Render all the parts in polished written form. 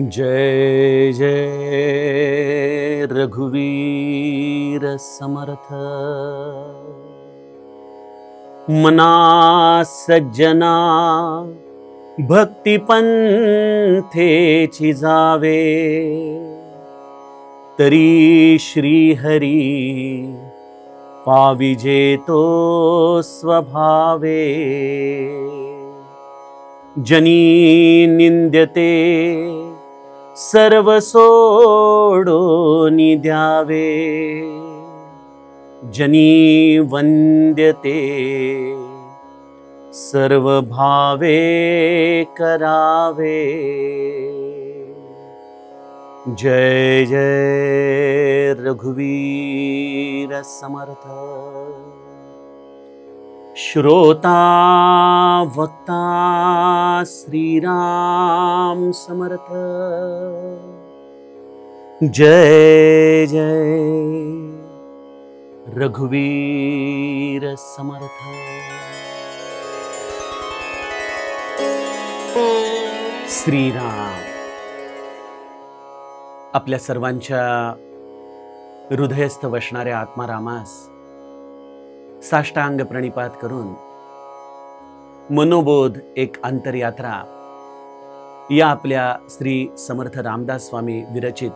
जय जय रघुवीर समर्थ। मना सज्जना भक्ती पंथेची जावे, तरी श्री हरी पाविजे तो स्वभावे। जनी निंद्यते सर्व सोडून द्यावे, जनी वंद्यते सर्व भावे करावे। जय जय रघुवीर समर्थ। श्रोता वक्ता श्रीराम समर्थ। जय जय रघुवीर समर्थ। श्रीराम आपल्या सर्वांच्या हृदयस्थ वसणाऱ्या आत्मारामास साष्टांग प्रणिपात करून मनोबोध एक अंतरयात्रा या आपल्या श्री समर्थ रामदास स्वामी विरचित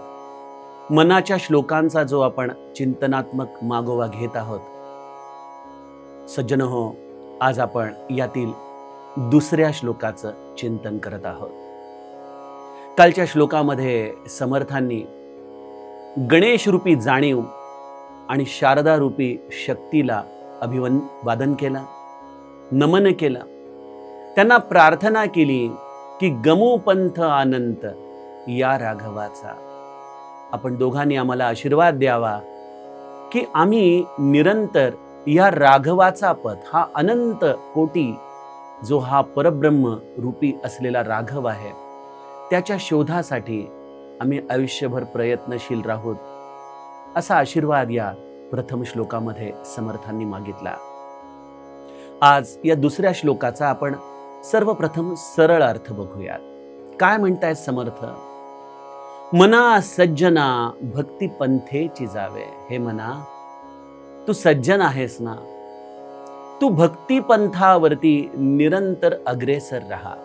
मनाच्या श्लोकांचा जो आपण चिंतनात्मक मागोवा घेत आहोत। सज्जनो, आज आपण यातील दुसऱ्या श्लोकाचं चिंतन करत आहोत। कालच्या श्लोकामध्ये समर्थांनी गणेश रूपी जाणीव आणि शारदा रूपी शक्तीला अभिवादन केलं, नमन केलं। त्यांना प्रार्थना केली की गमू पंथ अनंत या राघवाचा। आपण दोघांनी आम्हाला आशीर्वाद द्यावा की आम्ही निरंतर या राघवाचा पथ, हा अनंत कोटी जो हा परब्रह्म रूपी असलेला राघव आहे, त्याच्या शोधासाठी आम्ही आयुष्यभर प्रयत्नशील राहूत, असा आशीर्वाद या प्रथम श्लोकामध्ये समर्थांनी मागितला। आज या दुसऱ्या श्लोकाचा आपण सर्वप्रथम सरळ अर्थ बघूयात। काय म्हणतायत समर्थ? मना सज्जना भक्ती पंथेची जावे। हे मना, तू सज्जन आहेस ना, तू भक्ती पंथावरती निरंतर अग्रेसर राहा।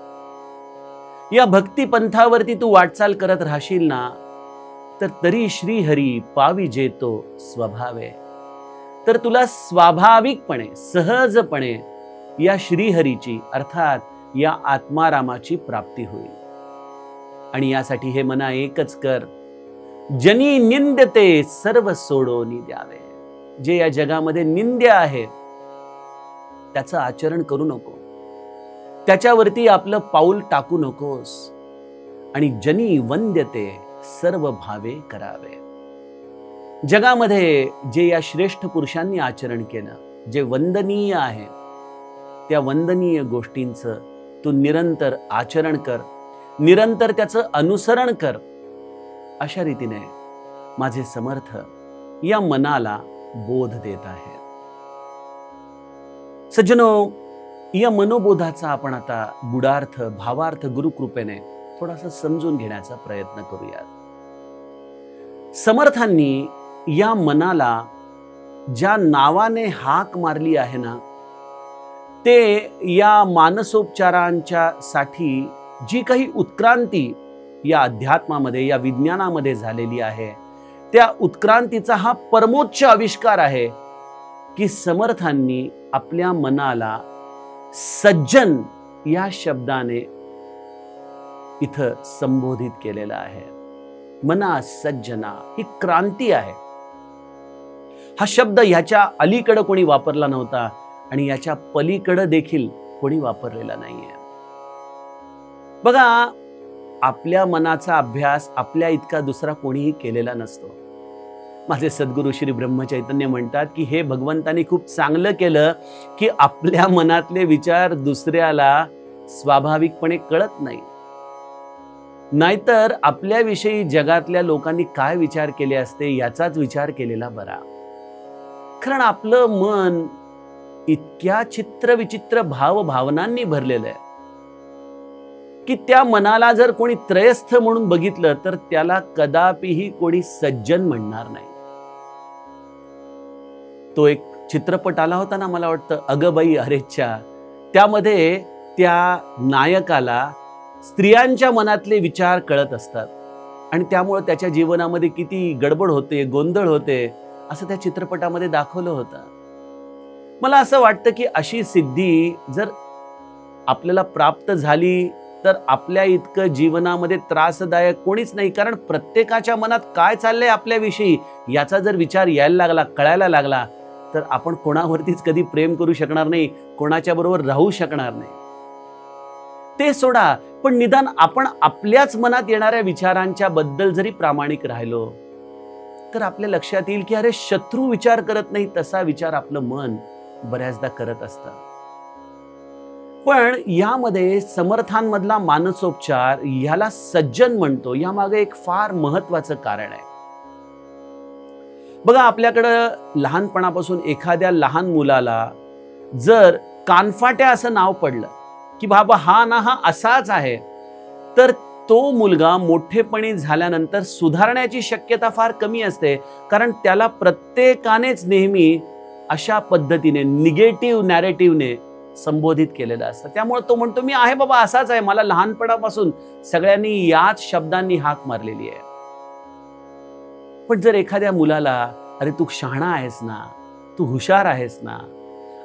या भक्ती पंथावरती तू वाटचाल करत राहशील ना, तर तरी श्रीहरी पाविजे तो स्वभावे। तर तुला स्वाभाविकपणे, सहजपणे या श्रीहरीची अर्थात या आत्मारामाची प्राप्ती होईल। आणि यासाठी हे मना एकच कर, जनी निंद्यते सर्व सोडून द्यावे। जे या जगामध्ये निंद्य आहे त्याचं आचरण करू नको, त्याच्यावरती आपलं पाऊल टाकू नकोस। आणि जनी वंद्यते सर्व भावे करावे। जगामध्ये जे या श्रेष्ठ पुरुषांनी आचरण केलं, जे वंदनीय आहे, त्या वंदनीय गोष्टींचं तू निरंतर आचरण कर, निरंतर त्याचं अनुसरण कर। अशा रीतीने माझे समर्थ या मनाला बोध देत आहेत। सज्जनो, या मनोबोधाचा आपण आता गुढार्थ, भावार्थ गुरुकृपेने थोडासा समजून घेण्याचा प्रयत्न करूया। समर्थांनी या मनाला ज्या नावाने हाक मारली आहे ना, ते या मानसोपचारांच्या साठी जी काही उत्क्रांती या अध्यात्मामध्ये, या विज्ञानामध्ये झालेली आहे, त्या उत्क्रांतीचा हा परमोच्च आविष्कार आहे की समर्थांनी आपल्या मनाला सज्जन या शब्दाने इथं संबोधित केलेला आहे। मना सज्जना ही क्रांती आहे। हा शब्द ह्याच्या अलीकडे कोणी वापरला नव्हता आणि याच्या पलीकडे देखील कोणी वापरलेला नाहीये। बघा, आपल्या मनाचा अभ्यास आपल्या इतका दुसरा कोणीही केलेला नसतो। माझे सद्गुरू श्री ब्रह्मचैतन्य म्हणतात की हे भगवंतानी खूप चांगलं केलं की आपल्या मनातले विचार दुसऱ्याला स्वाभाविकपणे कळत नाही। नाहीतर आपल्याविषयी जगातल्या लोकांनी काय विचार केले असते याचाच विचार केलेला बरा। कारण आपलं मन इतक्या चित्रविचित्र भावभावनांनी भरलेलं आहे की त्या मनाला जर कोणी त्रयस्थ म्हणून बघितलं तर त्याला कदापिही कोणी सज्जन म्हणणार नाही. तो एक चित्रपट आला होता ना, मला वाटतं अगबाई अरेच्या, त्यामध्ये त्या नायकाला स्त्रियांच्या मनातले विचार कळत असतात आणि त्यामुळे त्याच्या जीवनामध्ये किती गडबड होते, गोंधळ होते, असं त्या चित्रपटामध्ये दाखवलं होतं. मला असं वाटतं की अशी सिद्धी जर आपल्याला प्राप्त झाली तर आपल्या इतकं जीवनामध्ये त्रासदायक कोणीच नाही. कारण प्रत्येकाच्या मनात काय चाललंय आपल्याविषयी याचा जर विचार यायला लागला, कळायला लागला, तर आपण कोणावरतीच कधी प्रेम करू शकणार नाही, कोणाच्या बरोबर राहू शकणार नाही. ते सोडा, पण निदान आपण आपल्याच मनात येणाऱ्या विचारांच्या बद्दल जरी प्रामाणिक राहिलो तर आपल्या लक्षात येईल की अरे, शत्रू विचार करत नाही तसा विचार आपलं मन बऱ्याचदा करत असतं. पण यामध्ये समर्थांमधला मानसोपचार ह्याला सज्जन म्हणतो, यामागे एक फार महत्वाचं कारण आहे. बघा, आपल्याकडं लहानपणापासून एखाद्या लहान मुलाला जर कानफाट्या असं नाव पडलं की बाबा हा ना हा असाच आहे, तर तो मुलगा मोठेपणी झाल्यानंतर सुधारण्याची शक्यता फार कमी असते. कारण त्याला प्रत्येकानेच नेहमी अशा पद्धतीने निगेटिव्ह नॅरेटिव्हने संबोधित केलेलं असतं. त्यामुळे तो म्हणतो मी आहे बाबा, असाच आहे, मला लहानपणापासून सगळ्यांनी याच शब्दांनी हाक मारलेली आहे. पण जर एखाद्या मुलाला अरे तू शहाणा आहेस ना, तू हुशार आहेस ना,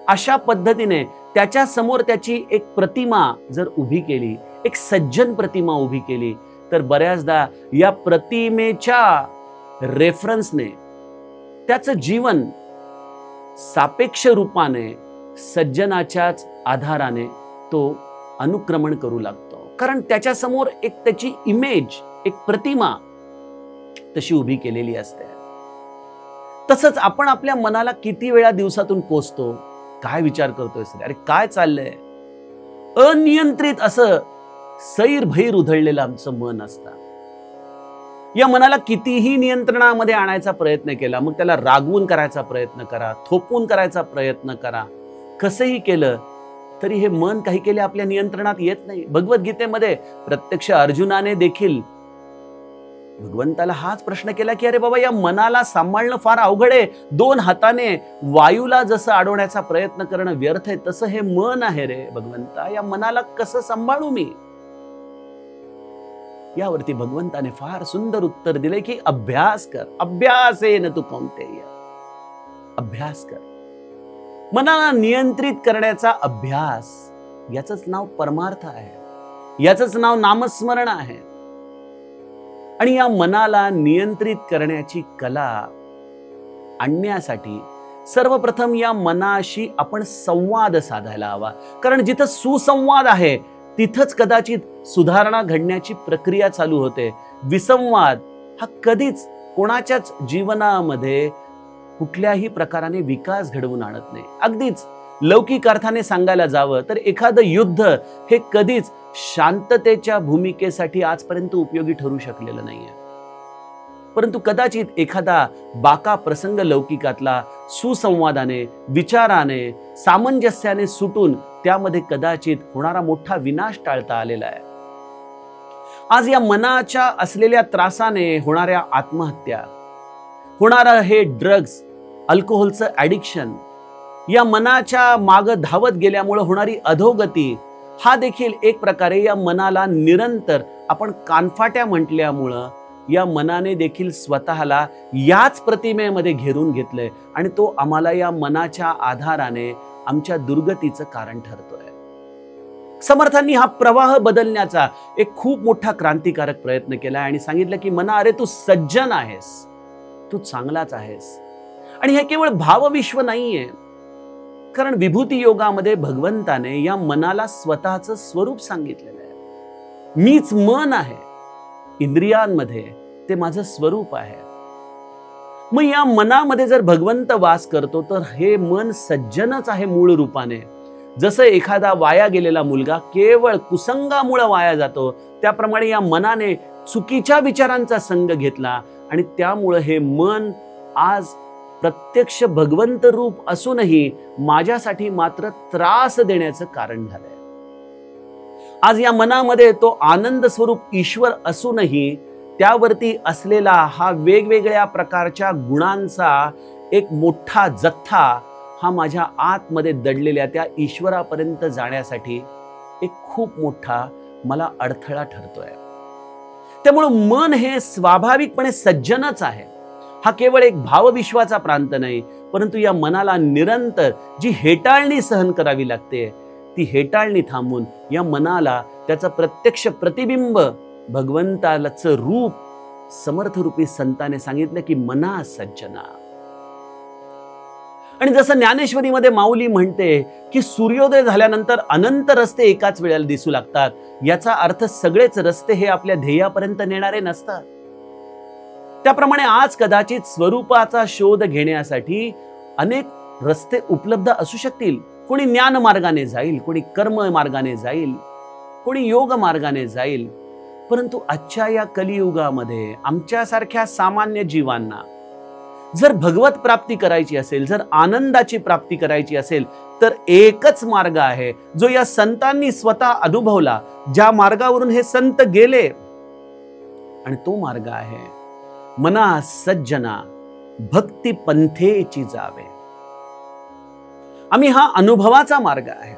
अशा पद्धतीने त्याच्या समोर त्याची एक प्रतिमा जर उभी केली, एक सज्जन प्रतिमा उभी केली, तर बऱ्याचदा या प्रतिमेच्या रेफरन्सने त्याचं जीवन सापेक्ष रूपाने सज्जनाच्याच आधाराने तो अनुक्रमण करू लागतो. कारण त्याच्या समोर एक त्याची इमेज, एक प्रतिमा तशी उभी केलेली असते. तसंच आपण आपल्या मनाला किती वेळा दिवसातून कोसतो, काय विचार करतोय सर, अरे काय चाललंय, अनियंत्रित असं सैर भैर उधळलेलं आमचं मन असतं. या मनाला कितीही नियंत्रणामध्ये आणायचा प्रयत्न केला, मग त्याला रागवून करायचा प्रयत्न करा, थोपवून करायचा प्रयत्न करा, कसंही केलं तरी हे मन काही केले आपल्या नियंत्रणात येत नाही. भगवद्गीतेमध्ये प्रत्यक्ष अर्जुनाने देखील भगवंताला हाच प्रश्न केला की अरे बाबा, या मनाला सांभाळणं फार अवघड आहे. 2 हाताने वायूला जसं अडवण्याचा प्रयत्न करणं व्यर्थ आहे, तसं हे मन आहे रे भगवंता, या मनाला कसं सांभाळू मी? यावरती भगवंताने फार सुंदर उत्तर दिले की अभ्यास कर, अभ्यासेन तु कौंतेय, अभ्यास कर. मनाला नियंत्रित करण्याचा अभ्यास, याचंच नाव परमार्थ आहे, याचंच नाव नामस्मरण आहे. आणि या मनाला नियंत्रित करण्याची कला आणण्यासाठी सर्वप्रथम या मनाशी आपण संवाद साधायला हवा. कारण जिथं सुसंवाद आहे तिथंच कदाचित सुधारणा घडण्याची प्रक्रिया चालू होते. विसंवाद हा कधीच कोणाच्याच जीवनामध्ये कुठल्याही प्रकाराने विकास घडवून आणत नाही. अगदीच लौकिक अर्थाने सांगायला जावं तर एखादं युद्ध हे कधीच शांततेच्या भूमिकेसाठी आजपर्यंत उपयोगी ठरू शकलेलं नाहीये. परंतु कदाचित एखादा बाका प्रसंग लौकिकातला सुसंवादाने, विचाराने, सामंजस्याने सुटून त्यामध्ये कदाचित होणारा मोठा विनाश टाळता आलेला आहे. आज या मनाच्या असलेल्या त्रासाने होणाऱ्या आत्महत्या, होणारं हे ड्रग्ज, अल्कोहोलचं ॲडिक्शन, या मनाच्या मागं धावत गेल्यामुळे होणारी अधोगती, हा देखील एक प्रकारे या मनाला निरंतर आपण कानफाट्या म्हटल्यामुळं या मनाने देखील स्वतःला याच प्रतिमेमध्ये घेरून घेतलंय आणि तो आम्हाला या मनाच्या आधाराने आमच्या दुर्गतीचं कारण ठरतोय. समर्थांनी हा प्रवाह बदलण्याचा एक खूप मोठा क्रांतिकारक प्रयत्न केला आणि सांगितलं की मना, अरे तू सज्जन आहेस, तू चांगलाच आहेस. आणि हे केवळ भावविश्व नाहीये, कारण विभूती योगामध्ये भगवंताने या मनाला स्वतःचं स्वरूप सांगितलेलं आहे. मीच मन आहे, इंद्रियांमध्ये ते माझं स्वरूप आहे. मग या मनामध्ये जर भगवंत वास करतो तर हे मन सज्जनच आहे मूळ रूपाने. जसं एखादा वाया गेलेला मुलगा केवळ कुसंगामुळे वाया जातो, त्याप्रमाणे या मनाने चुकीच्या विचारांचा संग घेतला आणि त्यामुळे हे मन आज प्रत्यक्ष भगवंत रूप असूनही माझ्यासाठी मात्र त्रास देण्याचं कारण झालंय. आज या मनामध्ये तो आनंद स्वरूप ईश्वर असूनही त्यावरती असलेला हा वेगवेगळ्या प्रकारच्या गुणांचा एक मोठा जथ्था हा माझ्या आतमध्ये दडलेल्या त्या ईश्वरापर्यंत जाण्यासाठी एक खूप मोठा मला अडथळा ठरतोय. त्यामुळे मन हे स्वाभाविकपणे सज्जनच आहे. हा केवळ एक भावविश्वाचा प्रांत नाही, परंतु या मनाला निरंतर जी हेटाळणी सहन करावी लागते, ती हेटाळणी थांबून या मनाला त्याचं प्रत्यक्ष प्रतिबिंब भगवंताचं रूप समर्थरूपी संताने सांगितलं की मना सज्जना. आणि जसं ज्ञानेश्वरीमध्ये माऊली म्हणते की सूर्योदय झाल्यानंतर अनंत रस्ते एकाच वेळेला दिसू लागतात. याचा अर्थ सगळेच रस्ते हे आपल्या ध्येयापर्यंत नेणारे नसतात. त्याप्रमाणे आज कदाचित स्वरूपाचा शोध घेण्यासाठी अनेक रस्ते उपलब्ध असू शकतील. कोणी ज्ञान मार्गाने जाईल, कोणी कर्म मार्गाने जाईल, कोणी योग मार्गाने जाईल. परंतु आजच्या या कलियुगामध्ये आमच्यासारख्या सामान्य जीवांना जर भगवत प्राप्ती करायची असेल, जर आनंदाची प्राप्ती करायची असेल, तर एकच मार्ग आहे जो या संतांनी स्वतः अनुभवला, ज्या मार्गावरून हे संत गेले. आणि तो मार्ग आहे मना सज्जना भक्ती पंथेची जावे. आम्ही हा अनुभवाचा मार्ग आहे.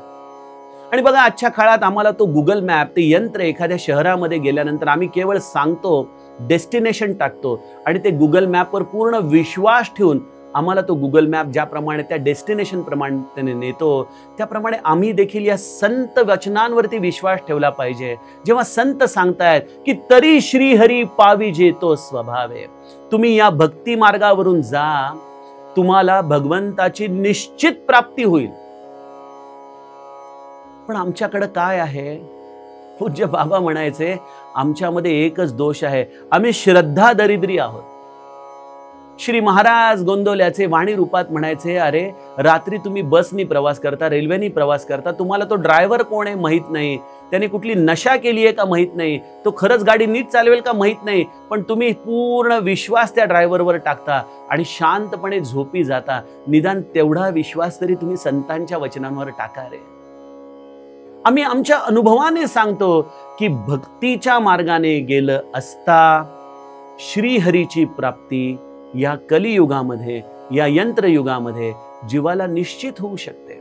आणि बघा, आजच्या काळात आम्हाला तो गुगल मॅप, ते यंत्र एखाद्या शहरामध्ये गेल्यानंतर आम्ही केवळ सांगतो, डेस्टिनेशन टाकतो आणि ते गुगल मॅपवर पूर्ण विश्वास ठेवून आम्हाला तो गुगल मॅप ज्याप्रमाणे त्या डेस्टिनेशन प्रमाणे त्याने नेतो, त्याप्रमाणे आम्ही देखील या संत वचनांवरती विश्वास ठेवला पाहिजे. जेव्हा संत सांगतायत की तरी श्रीहरी पाविजे तो स्वभावे, तुम्ही या भक्ती मार्गावरून जा, तुम्हाला भगवंताची निश्चित प्राप्ती होईल. पण आमच्याकडे काय आहे? पूज्य बाबा म्हणायचे, आमच्यामध्ये एकच दोष आहे, आम्ही श्रद्धा दरिद्री आहोत. श्री महाराज गोंदवल्याचे वाणी रूपात म्हणायचे, अरे रात्री तुम्ही बसनी प्रवास करता, रेल्वेनी प्रवास करता, तुम्हाला तो ड्रायव्हर कोण आहे माहित नाही, त्याने कुठली नशा केली आहे का माहित नाही, तो खरंच गाडी नीट चालवेल का माहित नाही, पण तुम्ही पूर्ण विश्वास त्या ड्रायव्हरवर टाकता आणि शांतपणे झोपी जाता. निदान तेवढा विश्वास तरी तुम्ही संतांच्या वचनांवर टाका रे. आम्ही आमच्या अनुभवाने सांगतो की भक्तीच्या मार्गाने गेलं असता श्रीहरीची प्राप्ती या कलियुगामध्ये, या यंत्रयुगामध्ये जीवाला निश्चित होऊ शकते.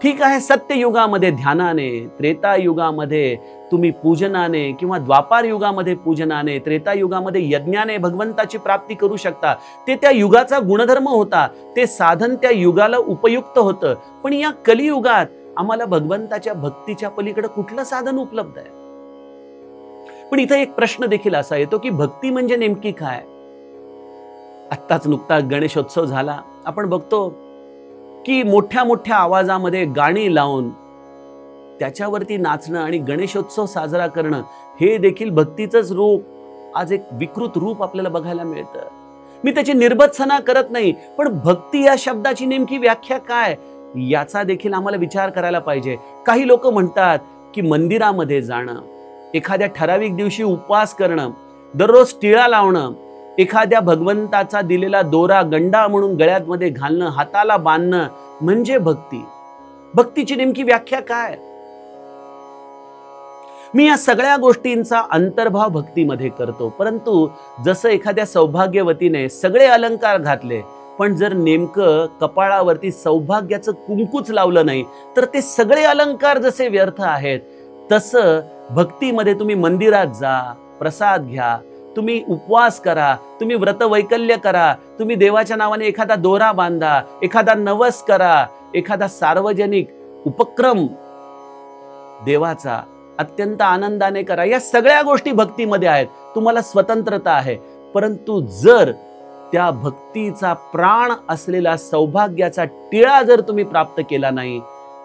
ठीक आहे, सत्ययुगामध्ये ध्यानाने, त्रेतायुगामध्ये तुम्ही पूजनाने किंवा द्वापार युगामध्ये पूजनाने, त्रेतायुगामध्ये यज्ञाने भगवंताची प्राप्ती करू शकता. ते त्या युगाचा गुणधर्म होता, ते साधन त्या युगाला उपयुक्त होतं. पण या कलियुगात आम्हाला भगवंताच्या भक्तीच्या पलीकडे कुठलं साधन उपलब्ध आहे? पण इथं एक प्रश्न देखील असा येतो की भक्ती म्हणजे नेमकी काय? आत्ताच नुकताच गणेशोत्सव झाला. आपण बघतो की मोठ्या मोठ्या आवाजामध्ये गाणी लावून त्याच्यावरती नाचणं आणि गणेशोत्सव साजरा करणं हे देखील भक्तीचंच रूप, आज एक विकृत रूप आपल्याला बघायला मिळतं. मी त्याची निर्भत्सना करत नाही, पण भक्ती या शब्दाची नेमकी व्याख्या काय याचा देखील आम्हाला विचार करायला पाहिजे. काही लोक म्हणतात की मंदिरामध्ये जाणं, एखाद्या ठराविक दिवशी उपवास करणं, दररोज टिळा लावणं, एखाद्या भगवंताचा दिलेला दोरा गंडा म्हणून गळ्यामध्ये घालणं, हाताला बांधणं म्हणजे भक्ती. भक्तीची नेमकी व्याख्या काय? मी या सगळ्या गोष्टींचा अंतर्भाव भक्तीमध्ये करतो. परंतु जसं एखाद्या सौभाग्यवतीने सगळे अलंकार घातले, पण जर नेमकं कपाळावरती सौभाग्याचं कुंकूच लावलं नाही, तर ते सगळे अलंकार जसे व्यर्थ आहेत, तसं भक्तीमध्ये तुम्ही मंदिरात जा, प्रसाद घ्या, तुम्ही उपवास करा, तुम्ही व्रत वैकल्य करा, तुम्ही देवाच्या नावाने एखादा दोरा बांधा, एखादा नवस करा, एखादा सार्वजनिक उपक्रम देवाचा अत्यंत आनंदाने करा. या सगळ्या गोष्टी भक्तीमध्ये आहेत. तुम्हाला स्वतंत्रता आहे. परंतु जर त्या भक्तीचा प्राण असलेला सौभाग्याचा टिळा जर तुम्ही प्राप्त केला नाही,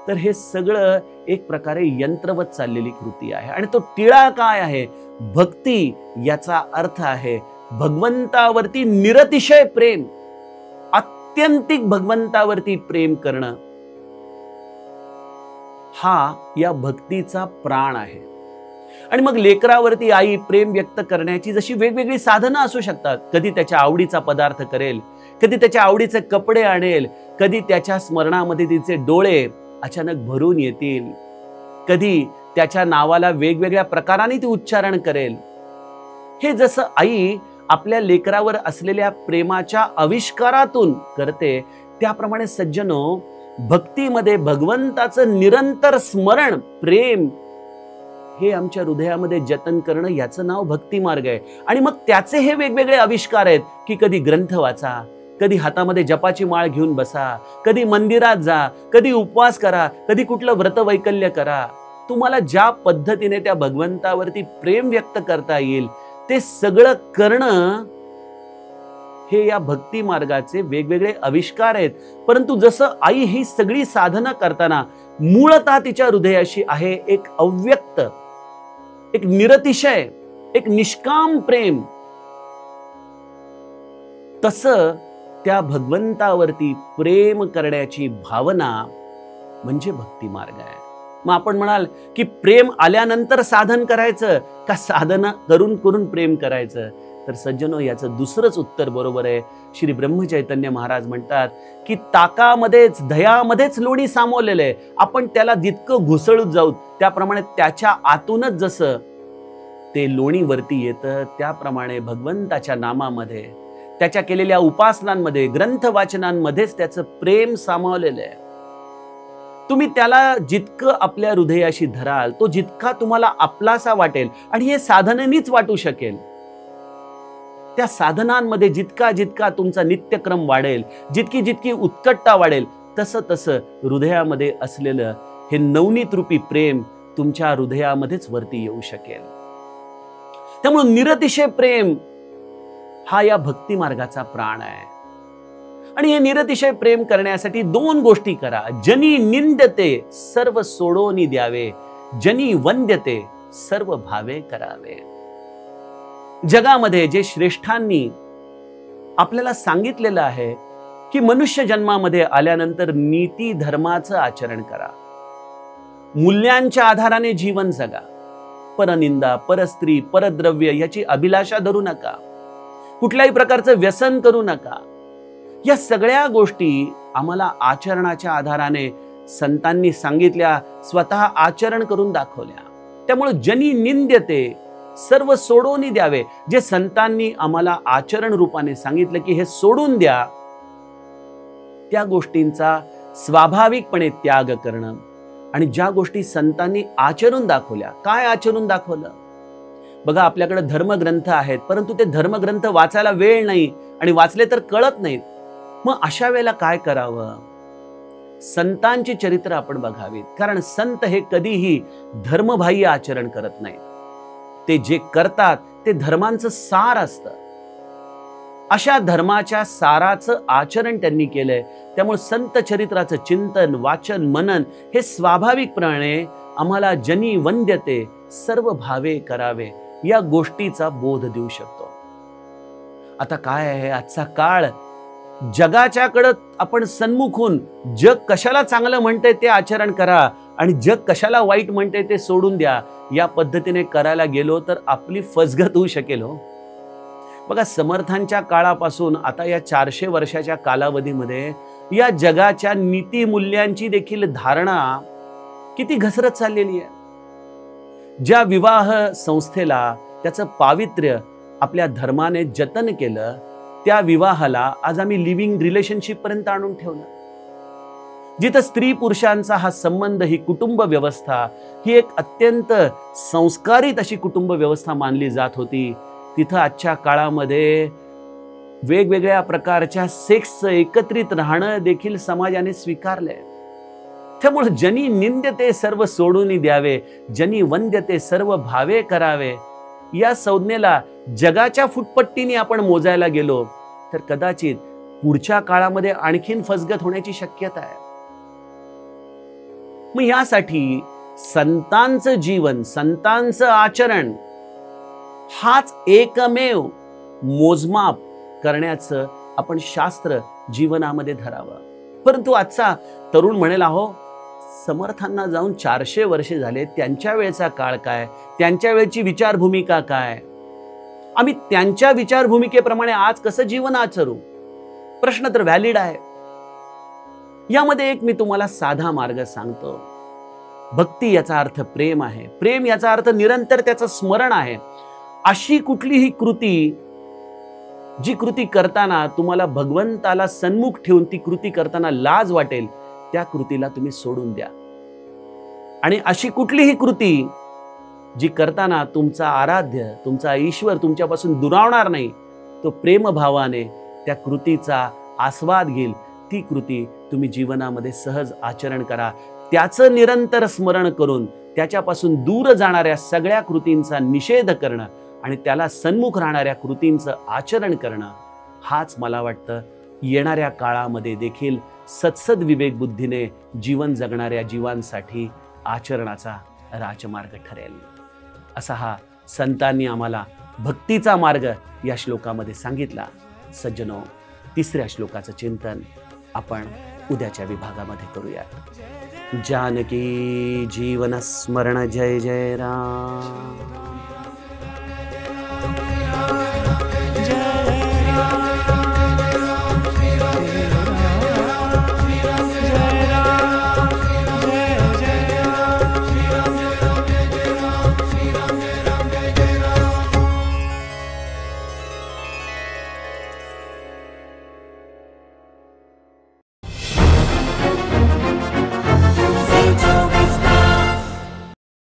तर हे सगळं एक प्रकारे यंत्रवत चाललेली कृती आहे. आणि तो टिळा काय आहे? भक्ती याचा अर्थ आहे भगवंतावरती निरतिशय प्रेम, आत्यंतिक भगवंतावरती प्रेम करणं. हा या भक्तीचा प्राण आहे. आणि मग लेकरावरती आई प्रेम व्यक्त करण्याची जशी वेगवेगळी साधनं असू शकतात. कधी त्याच्या आवडीचा पदार्थ करेल, कधी त्याच्या आवडीचे कपडे आणेल, कधी त्याच्या स्मरणामध्ये तिचे डोळे अचानक भरून येतील, कधी त्याच्या नावाला वेगवेगळ्या प्रकाराने ती उच्चारण करेल. हे जसं आई आपल्या लेकरावर असलेल्या प्रेमाच्या आविष्कारातून करते, त्याप्रमाणे सज्जनो, भक्तीमध्ये भगवंताचं निरंतर स्मरण, प्रेम हे आमच्या हृदयामध्ये जतन करणं, याचं नाव भक्ती मार्ग आहे. आणि मग त्याचे हे वेगवेगळे आविष्कार आहेत की कधी ग्रंथ वाचा, कधी हातामध्ये जपाची माळ घेऊन बसा, कधी मंदिरात जा, कधी उपवास करा, कधी कुठलं व्रत वैकल्य करा. तुम्हाला ज्या पद्धतीने त्या भगवंतावरती प्रेम व्यक्त करता येईल ते सगळं करणं हे या भक्ती मार्गाचे वेगवेगळे आविष्कार आहेत. परंतु जसं आई ही सगळी साधना करताना मूळतः तिच्या हृदयाशी आहे एक अव्यक्त, एक निरतिशय, एक निष्काम प्रेम, तसं त्या भगवंतावरती प्रेम करण्याची भावना म्हणजे भक्ती मार्ग आहे. मग आपण म्हणाल की प्रेम आल्यानंतर साधन करायचं का साधना करून करून प्रेम करायचं? तर सज्जनो, याचं दुसरंच उत्तर बरोबर आहे. श्री ब्रह्मचैतन्य महाराज म्हणतात की ताकामध्येच, दह्यामध्येच लोणी सामावलेलं आहे. आपण त्याला जितकं घुसळत जाऊ त्याप्रमाणे त्याच्या आतूनच जसं ते लोणी वरती येतं, त्याप्रमाणे भगवंताच्या नामामध्ये, त्याच्या केलेल्या उपासनांमध्ये, ग्रंथ वाचनांमध्येच त्याचं प्रेम सामावलेलं आहे. तुम्ही त्याला जितकं आपल्या हृदयाशी धराल तो जितका तुम्हाला आपलासा वाटेल आणि हे साधनेनीच वाटू शकेल. त्या साधनांमध्ये जितका जितका तुमचा नित्यक्रम वाढेल, जितकी जितकी उत्कटता वाढेल, तसं तसं हृदयामध्ये असलेलं हे नवनीत रूपी प्रेम तुमच्या हृदयामध्येच वरती येऊ शकेल. त्यामुळे निरतिशय प्रेम हा या भक्ती मार्गाचा प्राण आहे. आणि हे निरतिशय प्रेम करण्यासाठी दोन गोष्टी करा. जनी निंदते सर्व सोडोनी द्यावे, जनी वंद्यते सर्व भावे करावे. जगामध्ये जे श्रेष्ठांनी आपल्याला सांगितलेलं आहे की मनुष्य जन्मामध्ये आल्यानंतर नीती धर्माचं आचरण करा, मूल्यांच्या आधाराने जीवन जगा, परनिंदा, परस्त्री, परद्रव्य याची अभिलाषा धरू नका, कुठल्याही प्रकारचं व्यसन करू नका. या सगळ्या गोष्टी आम्हाला आचरणाच्या आधाराने संतांनी सांगितल्या, स्वतः आचरण करून दाखवल्या. त्यामुळे जनी निंद्यते सर्व सोडून द्यावे. जे संतांनी आम्हाला आचरण रूपाने सांगितलं की हे सोडून द्या, त्या गोष्टींचा स्वाभाविकपणे त्याग करणं. आणि ज्या गोष्टी संतांनी आचरून दाखवल्या, काय आचरून दाखवलं? बघा, आपल्याकडे धर्मग्रंथ आहेत, परंतु ते धर्मग्रंथ वाचायला वेळ नाही आणि वाचले तर कळत नाहीत. मग अशा वेळेला काय करावं? संतांची चरित्र आपण बघावीत. कारण संत हे कधीही धर्मबाह्य आचरण करत नाहीत. ते जे करतात ते धर्मांचं सार असतं. अशा धर्माच्या साराचं आचरण त्यांनी केलंय. त्यामुळे संत चरित्राचं चिंतन, वाचन, मनन हे स्वाभाविकपणे आम्हाला जनी वंद्यते सर्व भावे करावे या गोष्टीचा बोध देऊ शकतो. आता काय आहे, आजचा काळ जगाच्याकडे आपण सन्मुख होऊन जग कशाला चांगलं म्हणते ते आचरण करा आणि जग कशाला वाईट म्हणते ते सोडून द्या, या पद्धतीने करायला गेलो तर आपली फसगत होऊ शकेल हो. बघा, समर्थांच्या काळापासून आता या 400 वर्षाच्या कालावधीमध्ये या जगाच्या नीती मूल्यांची देखील धारणा किती घसरत चाललेली आहे. ज्या विवाह संस्थेला त्याचं पावित्र्य आपल्या धर्माने जतन केलं, त्या विवाहाला आज आम्ही लिव्हिंग रिलेशनशिप पर्यंत आणून ठेवलं. जिथं स्त्री पुरुषांचा हा संबंध, ही कुटुंब व्यवस्था ही एक अत्यंत संस्कारित अशी कुटुंब व्यवस्था मानली जात होती, तिथं आजच्या काळामध्ये वेगवेगळ्या प्रकारच्या सेक्सचं एकत्रित राहणं देखील समाजाने स्वीकारलंय. त्यामुळे जनी निंद्यते सर्व सोडून द्यावे, जनी वंद्यते सर्व भावे करावे, या संज्ञेला जगाच्या फुटपट्टीने आपण मोजायला गेलो तर कदाचित पुढच्या काळामध्ये आणखीन फसगत होण्याची शक्यता आहे. मग यासाठी संतांचं जीवन, संतांचं आचरण हाच एकमेव मोजमाप करण्याचं आपण शास्त्र जीवनामध्ये धरावं. परंतु आजचा तरुण म्हणेल, अहो समर्थांना जाऊन 400 वर्षे झाले, त्यांच्या वेळेचा काळ काय, त्यांच्या वेळची विचार भूमिका काय, आम्ही त्यांच्या विचार भूमिकेप्रमाणे आज कसं जीवन आचरू? प्रश्न तर व्हॅलिड आहे. यामध्ये एक मी तुम्हाला साधा मार्ग सांगतो. भक्ती याचा अर्थ प्रेम आहे, प्रेम याचा अर्थ निरंतर त्याचं स्मरण आहे. अशी कुठलीही कृती, जी कृती करताना तुम्हाला भगवंताला सन्मुख ठेवून ती कृती करताना लाज वाटेल, त्या कृतीला तुम्ही सोडून द्या. आणि अशी कुठलीही कृती जी करताना तुमचा आराध्य, तुमचा ईश्वर तुमच्यापासून दुरावणार नाही, तो प्रेमभावाने त्या कृतीचा आस्वाद घेईल, ती कृती तुम्ही जीवनामध्ये सहज आचरण करा. त्याचं निरंतर स्मरण करून त्याच्यापासून दूर जाणाऱ्या सगळ्या कृतींचा निषेध करणं आणि त्याला सन्मुख राहणाऱ्या कृतींचं आचरण करणं, हाच मला वाटतं येणाऱ्या काळामध्ये देखील सत्सद विवेक बुद्धीने जीवन जगणाऱ्या जीवांसाठी आचरणाचा राजमार्ग ठरेल. असा हा संतांनी आम्हाला भक्तीचा मार्ग या श्लोकामध्ये सांगितला. सज्जनो, तिसऱ्या श्लोकाचं चिंतन आपण उद्याच्या विभागामध्ये करूया. जानकी जीवन स्मरण. जय जय राम.